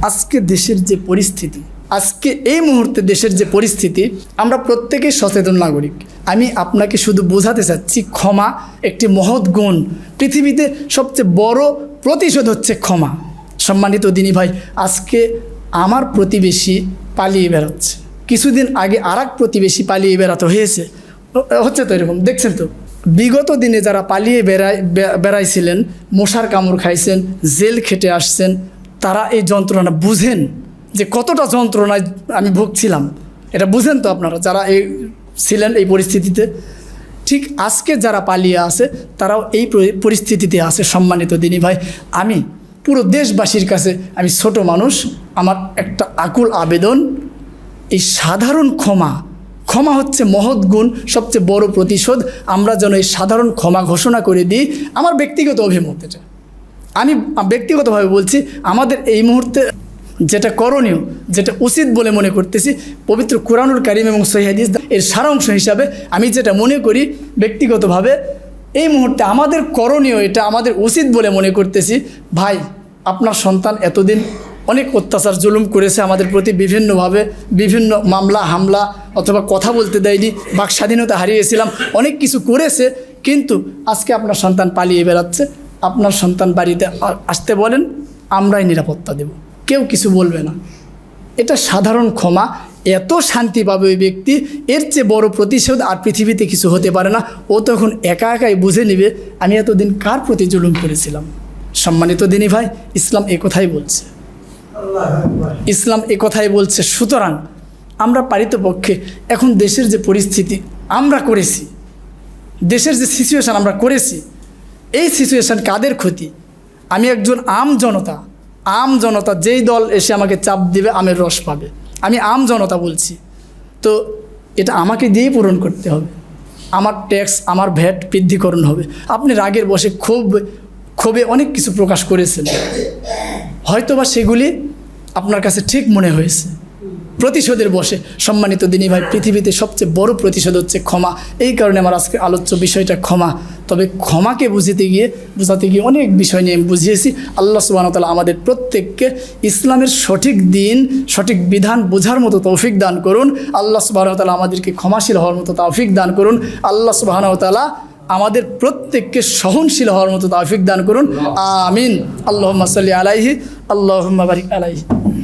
আজকে দেশের যে পরিস্থিতি, আজকে এই মুহূর্তে দেশের যে পরিস্থিতি, আমরা প্রত্যেকেই সচেতন নাগরিক। আমি আপনাকে শুধু বোঝাতে চাচ্ছি, ক্ষমা একটি মহৎ গুণ। পৃথিবীতে সবচেয়ে বড় প্রতিশোধ হচ্ছে ক্ষমা। সম্মানিত দিনী ভাই, আজকে আমার প্রতিবেশী পালিয়ে বেড়াচ্ছে, কিছুদিন আগে আরেক প্রতিবেশী পালিয়ে বেড়াতে হচ্ছে তো এরকম, দেখছেন তো। বিগত দিনে যারা পালিয়ে বেড়াইছিলেন, মশার কামড় খাইছেন, জেল খেটে আসছেন, তারা এই যন্ত্রণা বুঝেন যে কতটা যন্ত্রণায় আমি ভুগছিলাম। এটা বুঝেন তো আপনারা যারা ছিলেন এই পরিস্থিতিতে। ঠিক আজকে যারা পালিয়ে আছে তারাও এই পরিস্থিতিতে আছে। সম্মানিত দিনী ভাই, আমি পুরো দেশবাসীর কাছে, আমি ছোট মানুষ, আমার একটা আকুল আবেদন, এই সাধারণ ক্ষমা হচ্ছে মহৎ গুণ, সবচেয়ে বড় প্রতিশোধ। আমরা যেন এই সাধারণ ক্ষমা ঘোষণা করে দিই। আমার ব্যক্তিগত অভিমত এটা, আমি ব্যক্তিগতভাবে বলছি, আমাদের এই মুহূর্তে যেটা করণীয়, যেটা উচিত বলে মনে করতেছি, পবিত্র কুরআনুল কারীম এবং সহিহ হাদিস এর সারাংশ হিসাবে আমি যেটা মনে করি ব্যক্তিগতভাবে, এই মুহূর্তে আমাদের করণীয়, এটা আমাদের উচিত বলে মনে করতেছি। ভাই, আপনার সন্তান এতদিন অনেক অত্যাচার জুলুম করেছে আমাদের প্রতি, বিভিন্নভাবে বিভিন্ন মামলা হামলা, অথবা কথা বলতে দেয়নি, বাক স্বাধীনতা হারিয়েছিলাম, অনেক কিছু করেছে। কিন্তু আজকে আপনার সন্তান পালিয়ে বেড়াচ্ছে, আপনার সন্তান বাড়িতে আসতে বলেন, আমরাই নিরাপত্তা দেব, কেউ কিছু বলবে না। এটা সাধারণ ক্ষমা, এত শান্তি পাবে ওই ব্যক্তি। এর চেয়ে বড় প্রতিশোধ আর পৃথিবীতে কিছু হতে পারে না। ও তখন একা একাই বুঝে নেবে আমি এতদিন কার প্রতি জুলুম করেছিলাম। সম্মানিত দিনী ভাই, ইসলাম এ কথাই বলছে, ইসলাম এ কথাই বলছে। সুতরাং আমরা পারিতপক্ষে এখন দেশের যে পরিস্থিতি আমরা করেছি, দেশের যে সিচুয়েশান আমরা করেছি, এই সিচুয়েশান কাদের ক্ষতি? আমি একজন আম জনতা, যেই দল এসে আমাকে চাপ দিবে আমের রস পাবে, আমি আম জনতা বলছি। তো এটা আমাকে দিয়েই পূরণ করতে হবে। আমার ট্যাক্স, আমার ভ্যাট বৃদ্ধিকরণ হবে। আপনি রাগের বশে ক্ষোভে অনেক কিছু প্রকাশ করেছেন, হয়তোবা সেগুলি আপনার কাছে ঠিক মনে হয়েছে, প্রতিশোধের বশে। সম্মানিত দিনী ভাই, পৃথিবীতে সবচেয়ে বড় প্রতিশোধ হচ্ছে ক্ষমা। এই কারণে আমার আজকে আলোচ্য বিষয়টা ক্ষমা। তবে ক্ষমাকে বোঝাতে গিয়ে অনেক বিষয় নিয়ে আমি বুঝিয়েছি। আল্লাহ সুবহানাহু ওয়া তাআলা আমাদের প্রত্যেককে ইসলামের সঠিক দিন, সঠিক বিধান বোঝার মতো তৌফিক দান করুন। আল্লাহ সুবহানাহু ওয়া তাআলা আমাদেরকে ক্ষমাশীল হওয়ার মতো তৌফিক দান করুন। আল্লাহ সুবহানাহু ওয়া তাআলা আমাদের প্রত্যেককে সহনশীল হওয়ার মতো তৌফিক দান করুন। আমিন। আল্লাহুম্মা সাল্লি আলাইহি, আল্লাহুম্মা বারিক আলাইহি।